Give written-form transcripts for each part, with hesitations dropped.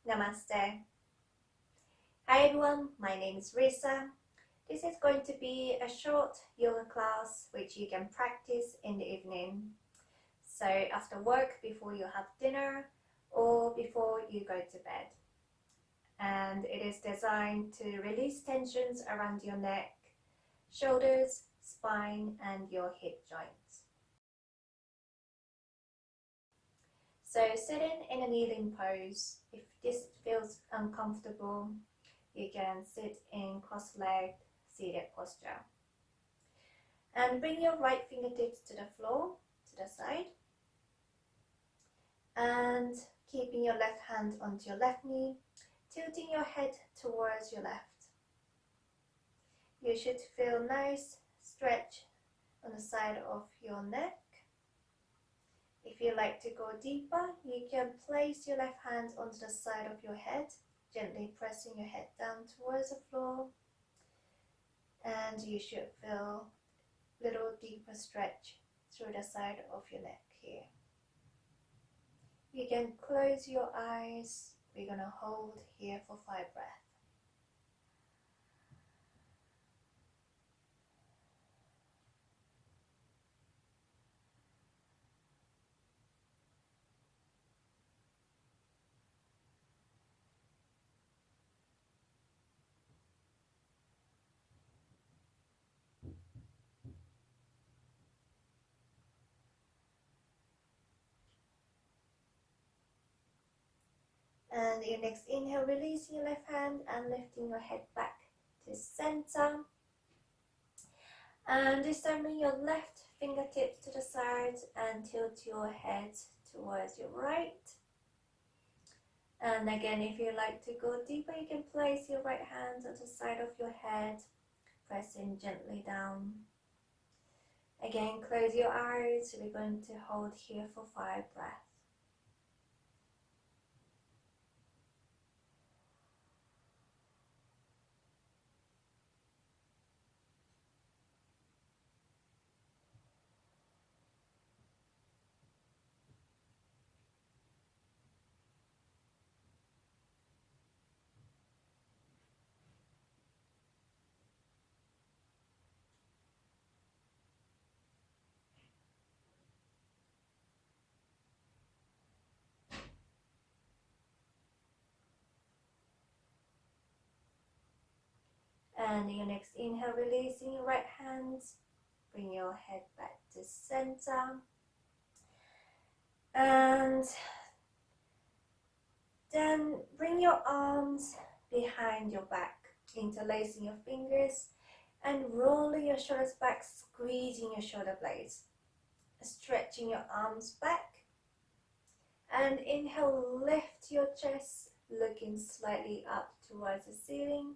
Namaste. Hi everyone, my name is Risa. This is going to be a short yoga class which you can practice in the evening. So after work, before you have dinner, or before you go to bed. And it is designed to release tensions around your neck, shoulders, spine, and your hip joints. So sitting in a kneeling pose, if this feels uncomfortable, you can sit in cross-legged seated posture. And bring your right fingertips to the floor, to the side. And keeping your left hand onto your left knee, tilting your head towards your left. You should feel nice stretch on the side of your neck. If you like to go deeper, you can place your left hand onto the side of your head, gently pressing your head down towards the floor, and you should feel a little deeper stretch through the side of your neck here. You can close your eyes. We're going to hold here for 5 breaths. And your next inhale, releasing your left hand and lifting your head back to center. And this time bring your left fingertips to the side and tilt your head towards your right. And again, if you like to go deeper, you can place your right hand on the side of your head, pressing gently down. Again, close your eyes. We're going to hold here for 5 breaths. And your next inhale, releasing your right hand, bring your head back to center. And then bring your arms behind your back, interlacing your fingers and rolling your shoulders back, squeezing your shoulder blades, stretching your arms back. And inhale, lift your chest, looking slightly up towards the ceiling.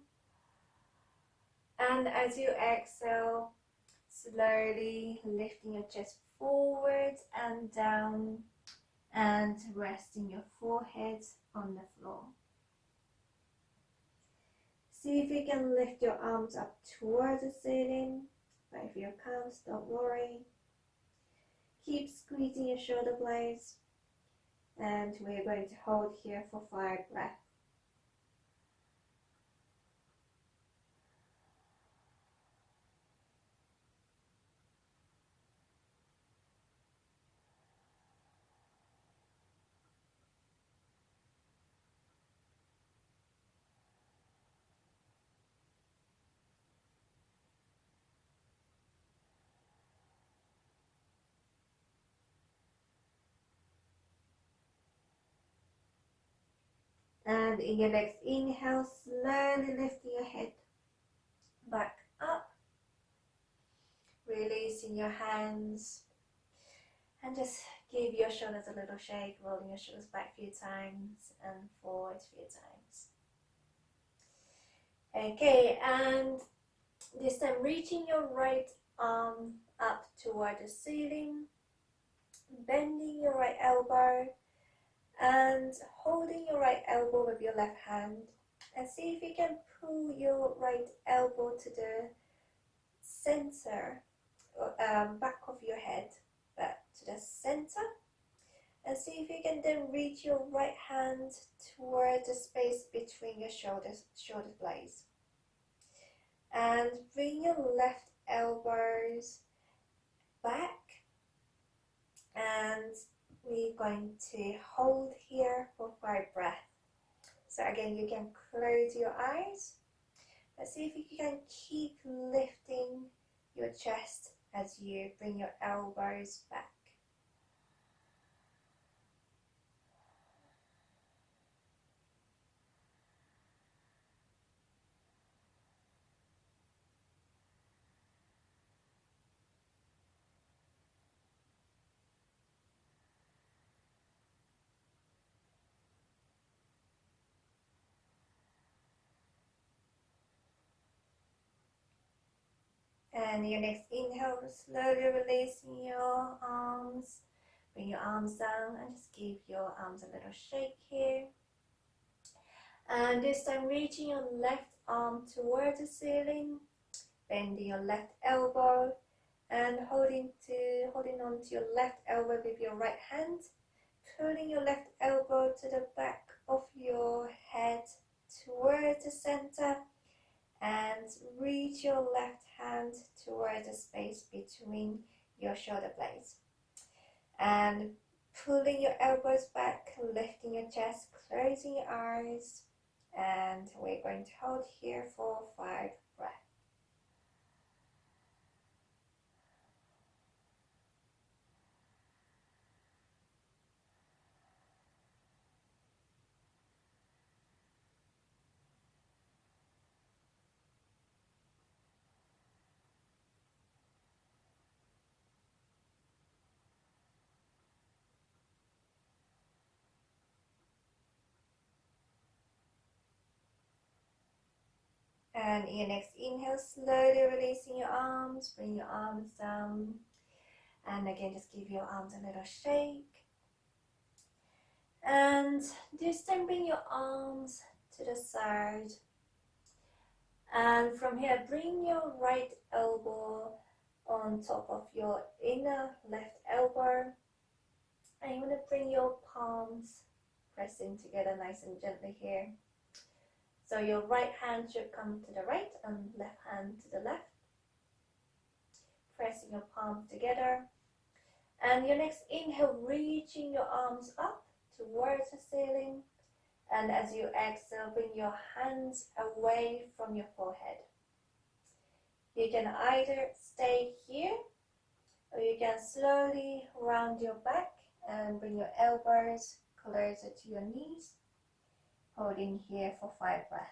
And as you exhale, slowly lifting your chest forward and down and resting your forehead on the floor. See if you can lift your arms up towards the ceiling, but if you can't, don't worry. Keep squeezing your shoulder blades, and we're going to hold here for 5 breaths. And in your next inhale, slowly lifting your head back up, releasing your hands, and just give your shoulders a little shake, rolling your shoulders back a few times and forward a few times. Okay, and this time reaching your right arm up toward the ceiling, bending your right elbow and holding your right elbow with your left hand, and see if you can pull your right elbow to the center, back of your head, back to the center, And see if you can then reach your right hand towards the space between your shoulder blades. And bring your left elbows back. And we're going to hold here for 5 breaths. So again, you can close your eyes. But see if you can keep lifting your chest as you bring your elbows back. And your next inhale, slowly releasing your arms. Bring your arms down and just give your arms a little shake here. And this time reaching your left arm towards the ceiling, bending your left elbow and holding on to your left elbow with your right hand, pulling your left elbow to the back of your head towards the center, and reach your left hand towards the space between your shoulder blades. And pulling your elbows back, lifting your chest, closing your eyes, and we're going to hold here for 5 breaths. And in your next inhale, slowly releasing your arms, bring your arms down. And again, just give your arms a little shake. And this time bring your arms to the side. And from here, bring your right elbow on top of your inner left elbow. And you want to bring your palms pressing together nice and gently here. So your right hand should come to the right and left hand to the left. Pressing your palms together. And your next inhale, reaching your arms up towards the ceiling. And as you exhale, bring your hands away from your forehead. You can either stay here, or you can slowly round your back and bring your elbows closer to your knees, holding here for 5 breaths.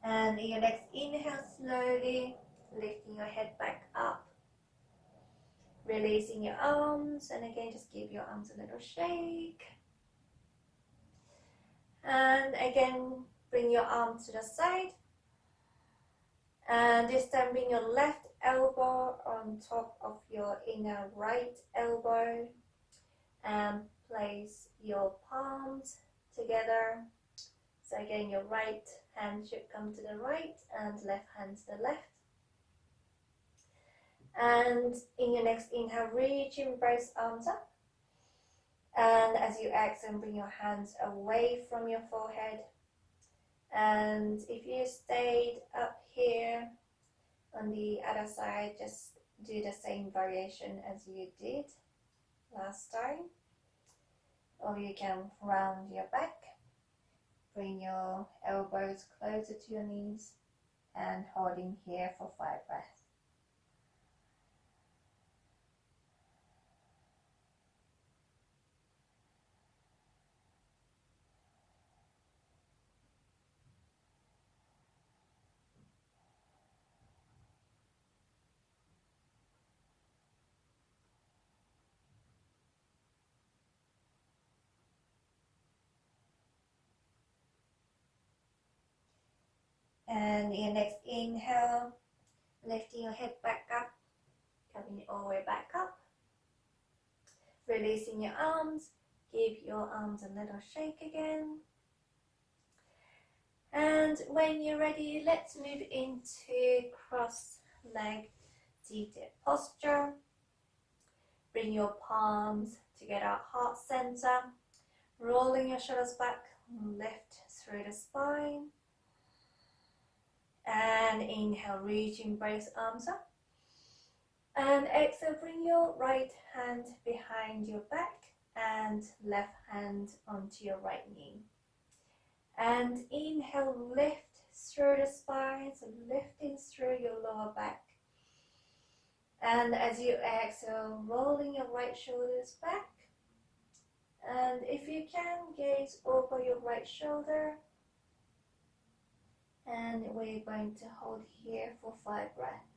And in your next inhale, slowly lifting your head back up, releasing your arms, and again just give your arms a little shake. And again, bring your arms to the side, and this time bring your left elbow on top of your inner right elbow and place your palms together. So again, your right hand should come to the right and left hand to the left. And in your next inhale, reaching both arms up. And as you exhale, bring your hands away from your forehead. And if you stayed up here on the other side, just do the same variation as you did last time. Or you can round your back. Bring your elbows closer to your knees and holding here for 5 breaths. And your next inhale, lifting your head back up, coming all the way back up. Releasing your arms, give your arms a little shake again. And when you're ready, let's move into cross-leg seated posture. Bring your palms together, heart center, rolling your shoulders back, lift through the spine. And inhale, reaching both arms up. And exhale, bring your right hand behind your back and left hand onto your right knee. And inhale, lift through the spine, so lifting through your lower back. And as you exhale, rolling your right shoulders back. And if you can, gaze over your right shoulder. And we're going to hold here for 5 breaths.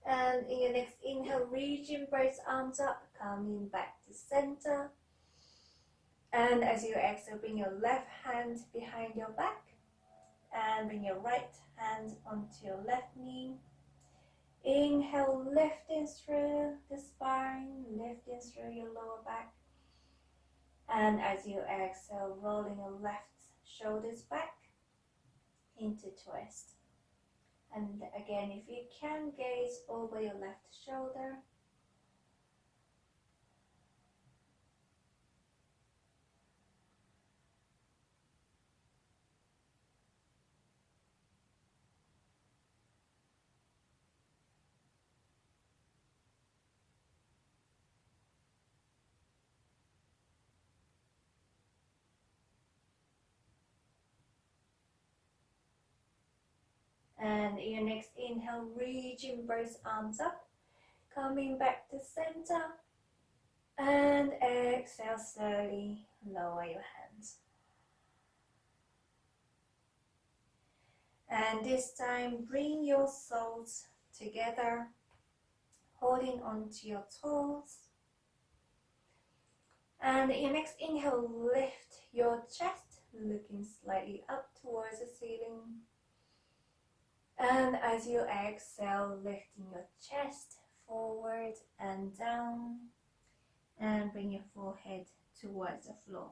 And in your next inhale, reaching both arms up, coming back to center. And as you exhale, bring your left hand behind your back and bring your right hand onto your left knee. Inhale, lifting through the spine, lifting through your lower back. And as you exhale, rolling your left shoulders back into twist. And again, if you can, gaze over your left shoulder. And in your next inhale, reaching both arms up, coming back to center. And exhale, slowly lower your hands. And this time, bring your soles together, holding onto your toes. And in your next inhale, lift your chest, looking slightly up towards the ceiling. And as you exhale, lifting your chest forward and down, and bring your forehead towards the floor.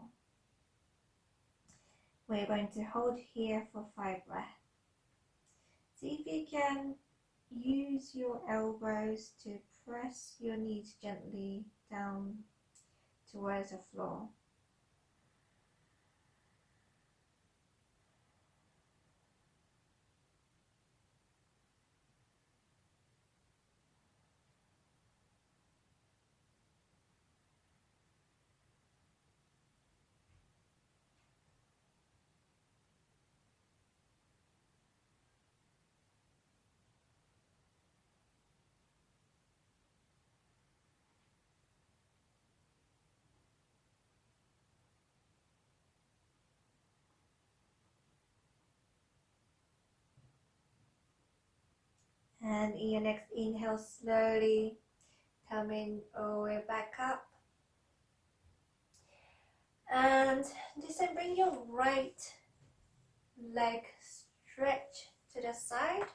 We're going to hold here for 5 breaths. See if you can use your elbows to press your knees gently down towards the floor. And in your next inhale, slowly coming all the way back up. And this time, bring your right leg stretch to the side.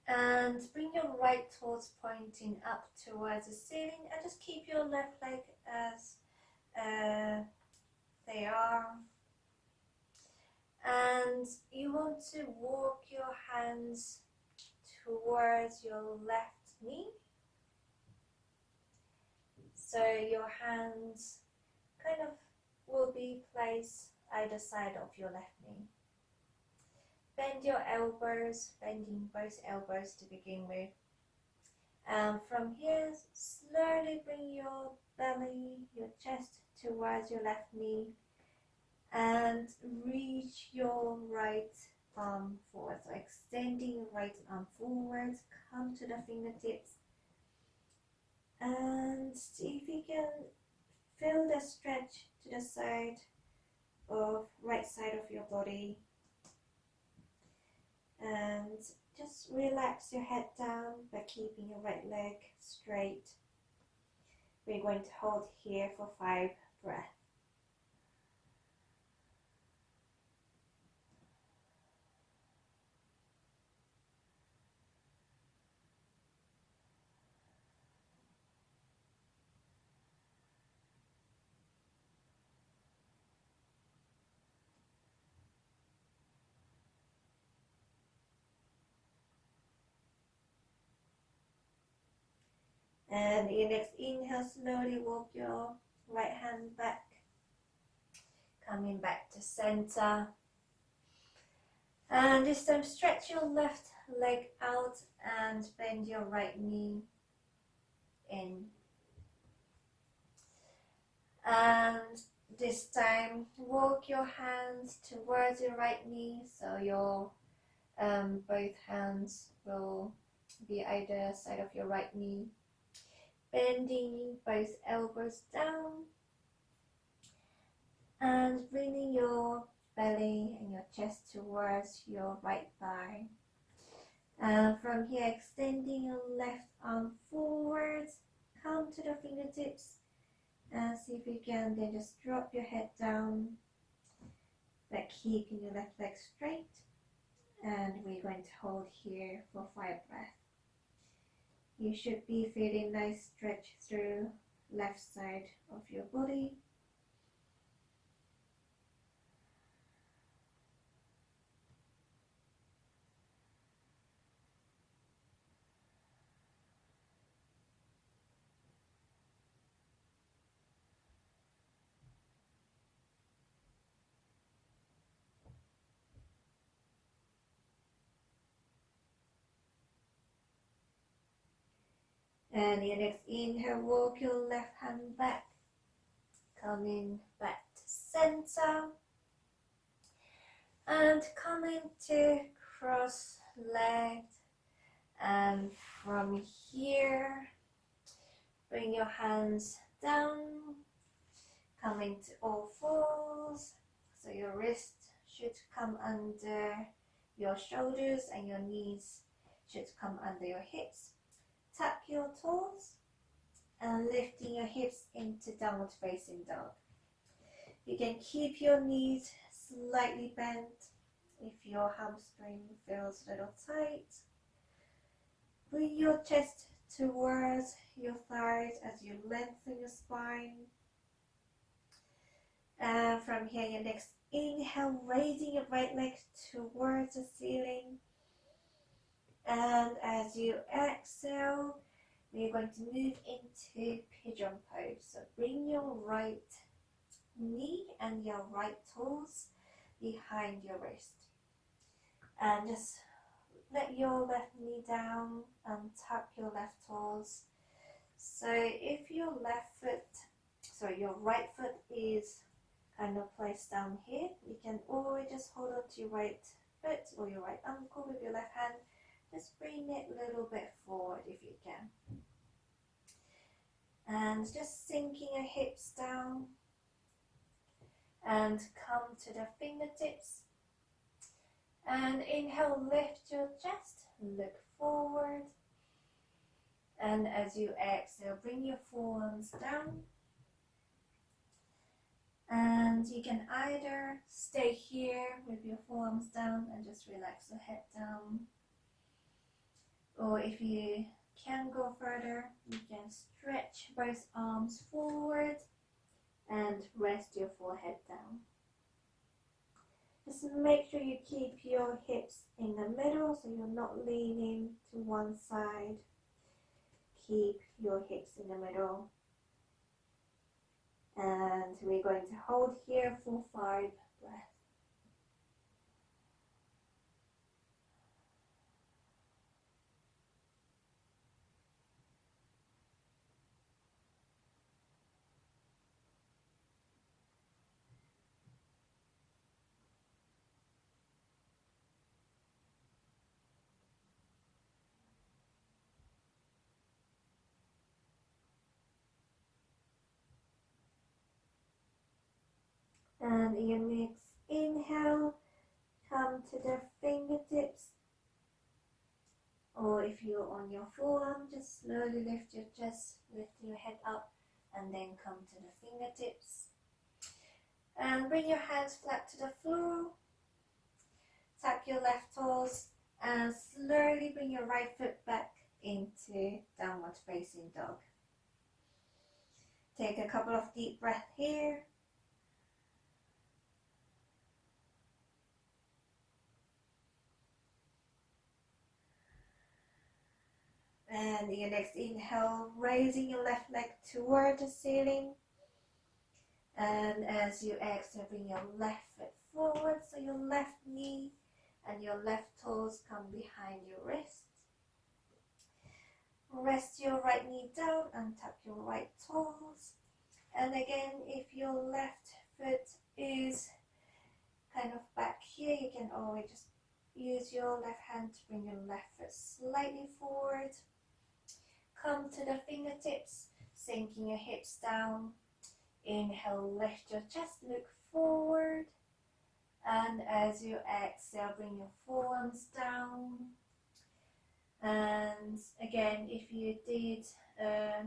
And bring your right toes pointing up towards the ceiling. And just keep your left leg as they are. And you want to walk your hands towards your left knee. So your hands kind of will be placed either side of your left knee. Bend your elbows, bending both elbows to begin with. And from here, slowly bring your belly, your chest towards your left knee. And reach your right palm forward. So extending your right arm forward, come to the fingertips. And see if you can feel the stretch to the side of right side of your body. And just relax your head down by keeping your right leg straight. We're going to hold here for 5 breaths. And in your next inhale, slowly walk your right hand back, coming back to center. And this time stretch your left leg out and bend your right knee in. And this time walk your hands towards your right knee, so your both hands will be either side of your right knee. Bending both elbows down and bringing your belly and your chest towards your right thigh. And from here, extending your left arm forward, come to the fingertips and see if you can then just drop your head down, but keeping your left leg straight. And we're going to hold here for 5 breaths. You should be feeling nice stretch through left side of your body. And your next inhale, walk your left hand back, coming back to center. And coming to cross legged. And from here, bring your hands down, coming to all fours. So your wrist should come under your shoulders and your knees should come under your hips. Tap your toes and lifting your hips into downward facing dog. You can keep your knees slightly bent if your hamstring feels a little tight. Bring your chest towards your thighs as you lengthen your spine. And from here, your next inhale, raising your right leg towards the ceiling. And as you exhale, we're going to move into pigeon pose. So bring your right knee and your right toes behind your wrist. And just let your left knee down and tap your left toes. So if your your right foot is kind of placed down here, you can always just hold on to your right foot or your right ankle with your left hand. Just bring it a little bit forward if you can. And just sinking your hips down and come to the fingertips. And inhale, lift your chest, look forward. And as you exhale, bring your forearms down. And you can either stay here with your forearms down and just relax your head down. Or if you can go further, you can stretch both arms forward and rest your forehead down. Just make sure you keep your hips in the middle so you're not leaning to one side. Keep your hips in the middle. And we're going to hold here for 5 breaths. And your next inhale, come to the fingertips. Or if you're on your forearm, just slowly lift your chest, lift your head up, and then come to the fingertips. And bring your hands flat to the floor. Tuck your left toes and slowly bring your right foot back into downward facing dog. Take a couple of deep breaths here. And your next inhale, raising your left leg toward the ceiling. And as you exhale, bring your left foot forward, so your left knee and your left toes come behind your wrist. Rest your right knee down and tuck your right toes. And again, if your left foot is kind of back here, you can always just use your left hand to bring your left foot slightly forward. Come to the fingertips, sinking your hips down. Inhale, lift your chest, look forward. And as you exhale, bring your forearms down. And again, if you did,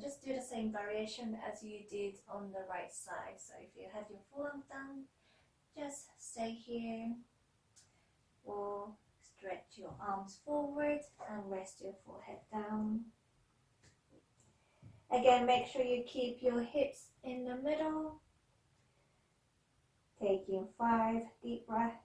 just do the same variation as you did on the right side. So if you have your forearms down, just stay here. Or stretch your arms forward and rest your forehead down. Again, make sure you keep your hips in the middle. Taking 5 deep breaths.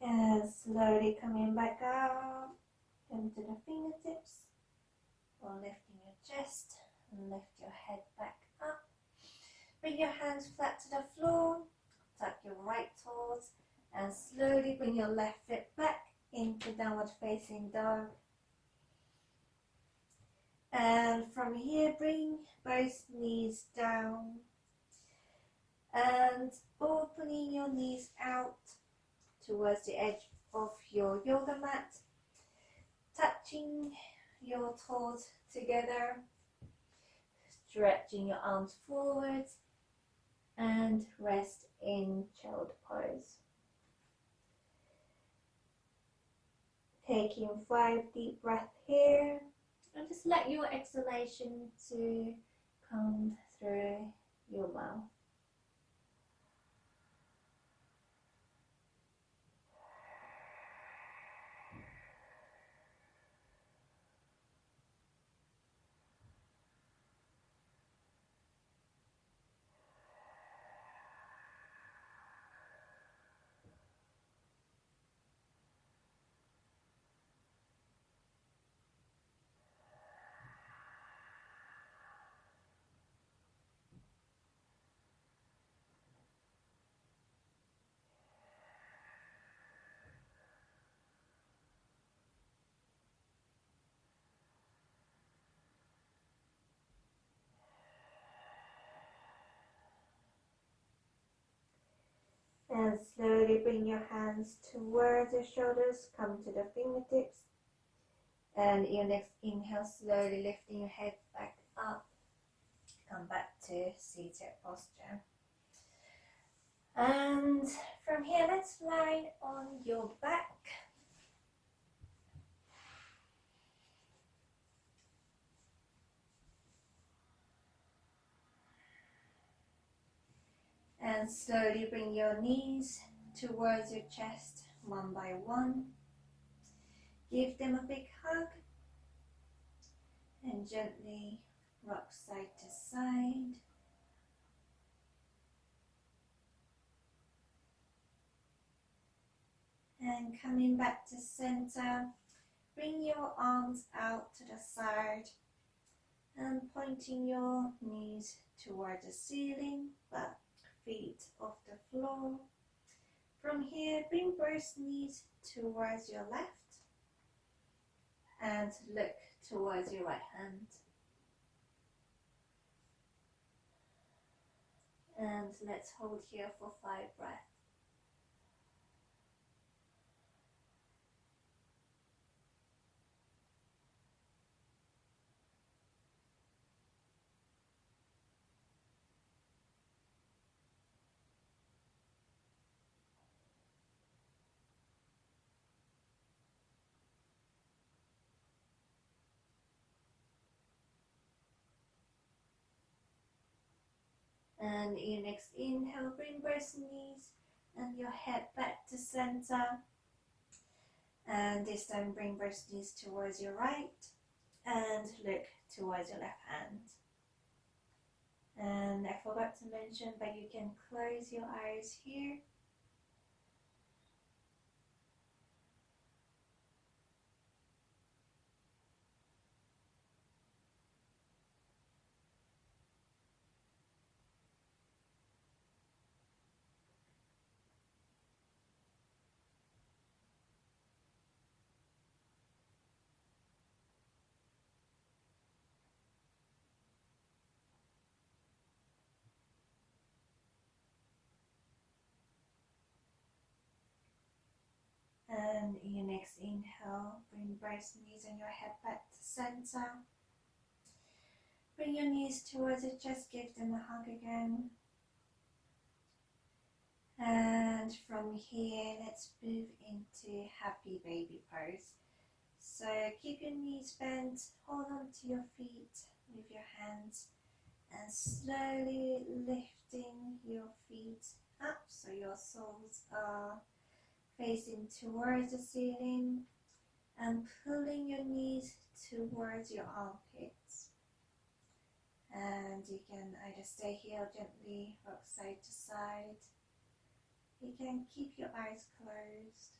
And slowly coming back up into the fingertips, or lifting your chest and lift your head back up. Bring your hands flat to the floor, tuck your right toes, and slowly bring your left foot back into downward facing dog. And from here, bring both knees down and opening your knees out towards the edge of your yoga mat, touching your toes together, stretching your arms forward, and rest in child pose. Taking 5 deep breaths here, and just let your exhalation to come through your mouth. And slowly bring your hands towards your shoulders, come to the fingertips. And your next inhale, slowly lifting your head back up. Come back to seated posture. And from here, let's lie on your back. And slowly bring your knees towards your chest, one by one. Give them a big hug. And gently rock side to side. And coming back to center, bring your arms out to the side and pointing your knees toward the ceiling, but feet off the floor. From here, bring both knees towards your left and look towards your right hand. And let's hold here for 5 breaths. And in your next inhale, bring both knees and your head back to center. And this time bring both knees towards your right and look towards your left hand. And I forgot to mention, but you can close your eyes here. And in your next inhale, bring both knees and your head back to center. Bring your knees towards your chest, give them a hug again. And from here, let's move into happy baby pose. So keep your knees bent, hold on to your feet with your hands, and slowly lifting your feet up so your soles are facing towards the ceiling, and pulling your knees towards your armpits. And you can either stay here or gently rock side to side. You can keep your eyes closed.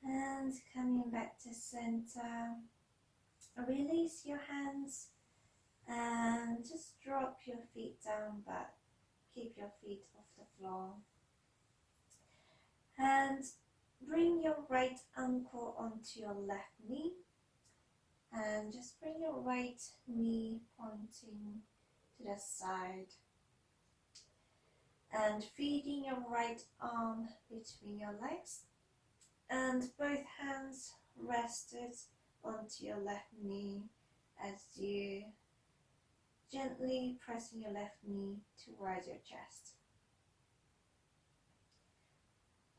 And coming back to center, release your hands and just drop your feet down, but keep your feet off the floor. And bring your right ankle onto your left knee, and just bring your right knee pointing to the side, and feeding your right arm between your legs, and both hands rested onto your left knee as you gently pressing your left knee towards your chest.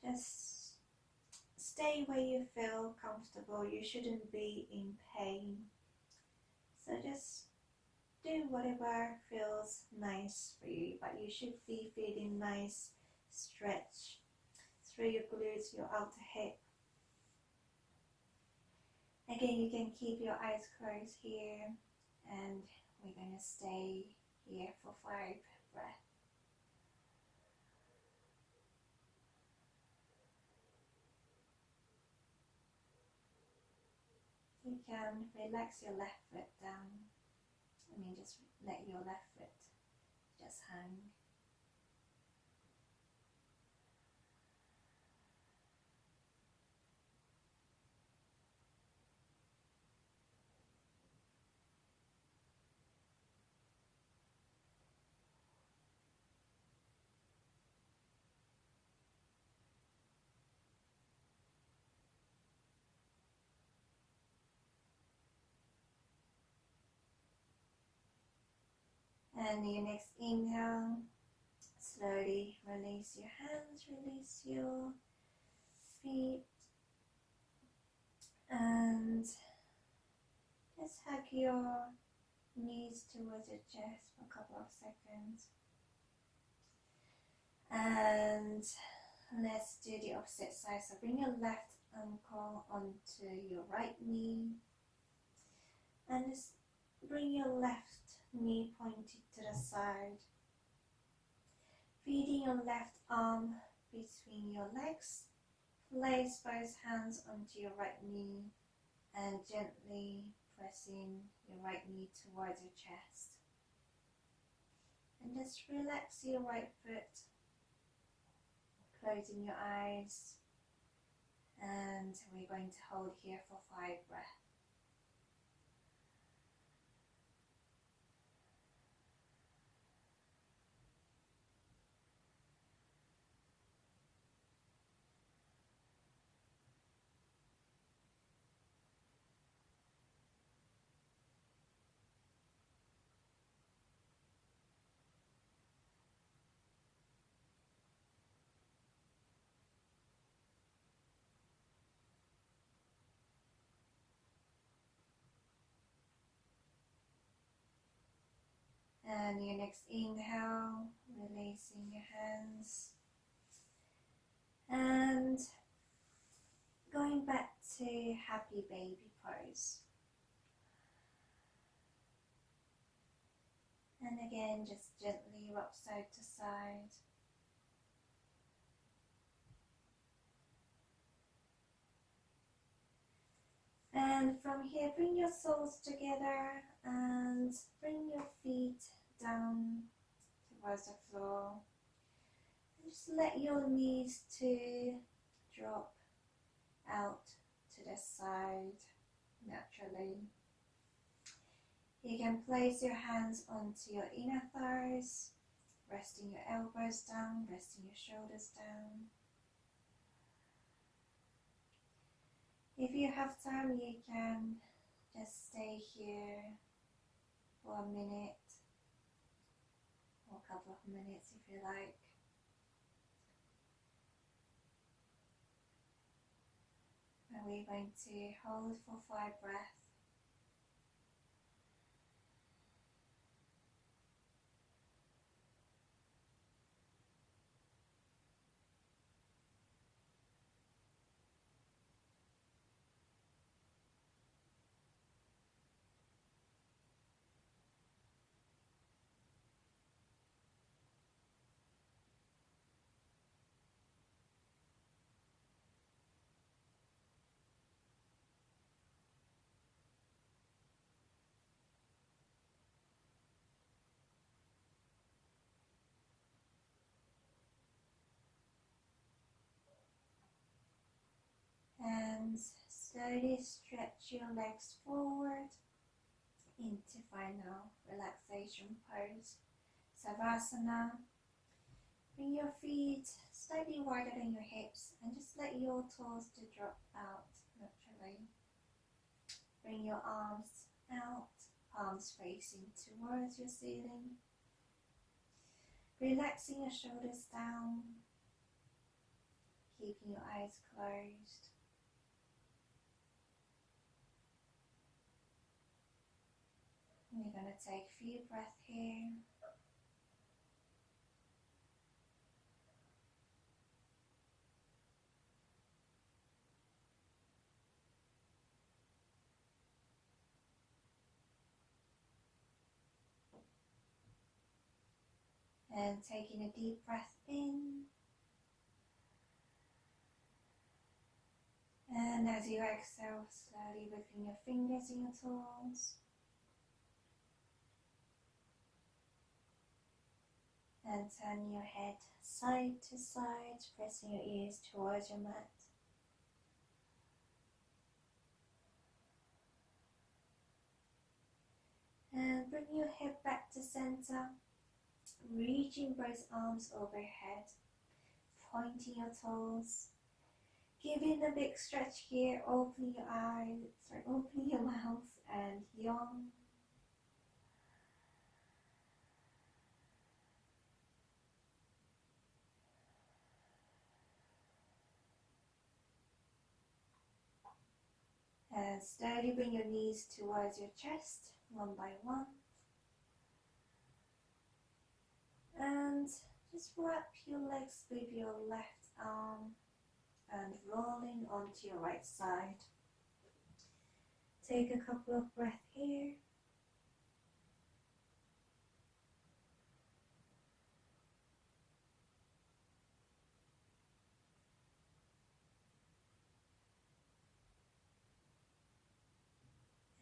Just stay where you feel comfortable. You shouldn't be in pain. So just do whatever feels nice for you, but you should be feeling nice stretch through your glutes, your outer hip. Again, you can keep your eyes closed here, and we're going to stay here for 5 breaths. You can relax your left foot down. Just let your left foot just hang. And your next inhale, slowly release your hands, release your feet, and just hug your knees towards your chest for a couple of seconds. And let's do the opposite side. So bring your left ankle onto your right knee, and just bring your left knee pointed to the side, feeding your left arm between your legs. Place both hands onto your right knee and gently pressing your right knee towards your chest. And just relax your right foot, closing your eyes. And we're going to hold here for 5 breaths. And your next inhale, releasing your hands. And going back to happy baby pose. And again, just gently rock side to side. And from here, bring your soles together and bring your feet down towards the floor. And just let your knees to drop out to the side naturally. You can place your hands onto your inner thighs, resting your elbows down, resting your shoulders down. If you have time, you can just stay here for a minute or a couple of minutes if you like. And we're going to hold for 5 breaths. And slowly stretch your legs forward into final relaxation pose, Savasana. Bring your feet slightly wider than your hips and just let your toes to drop out naturally. Bring your arms out, palms facing towards your ceiling. Relaxing your shoulders down, keeping your eyes closed. And you're going to take a few breaths here. And taking a deep breath in. And as you exhale, slowly lifting your fingers and your toes. And turn your head side to side, pressing your ears towards your mat. And bring your head back to center, reaching both arms overhead, pointing your toes, giving a big stretch here, opening your eyes, opening your mouth and yawn. And slowly bring your knees towards your chest, one by one. And just wrap your legs with your left arm and rolling onto your right side. Take a couple of breaths here.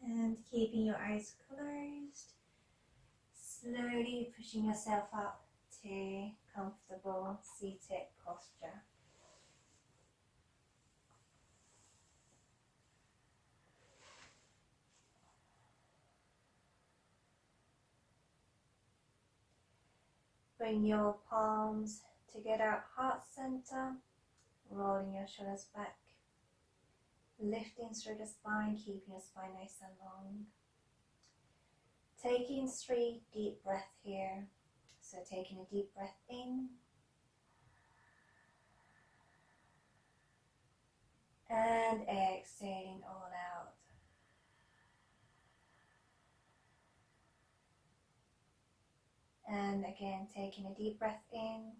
And And keeping your eyes closed, slowly pushing yourself up to comfortable seated posture. Bring your palms together at heart center, rolling your shoulders back, lifting through the spine, keeping your spine nice and long. Taking 3 deep breaths here. So taking a deep breath in and exhaling all out. And again, taking a deep breath in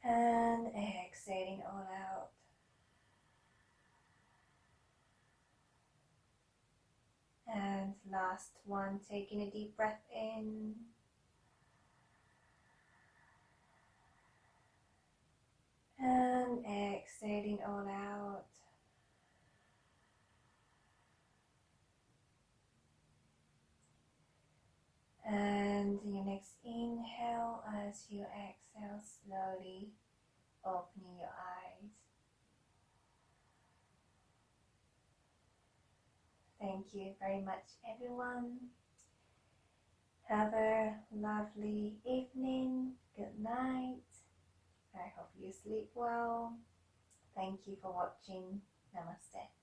and exhaling all out. And last one, taking a deep breath in and exhaling all out. And your next inhale, as you exhale, slowly opening your eyes. Thank you very much, everyone. Have a lovely evening. Good night. I hope you sleep well. Thank you for watching. Namaste.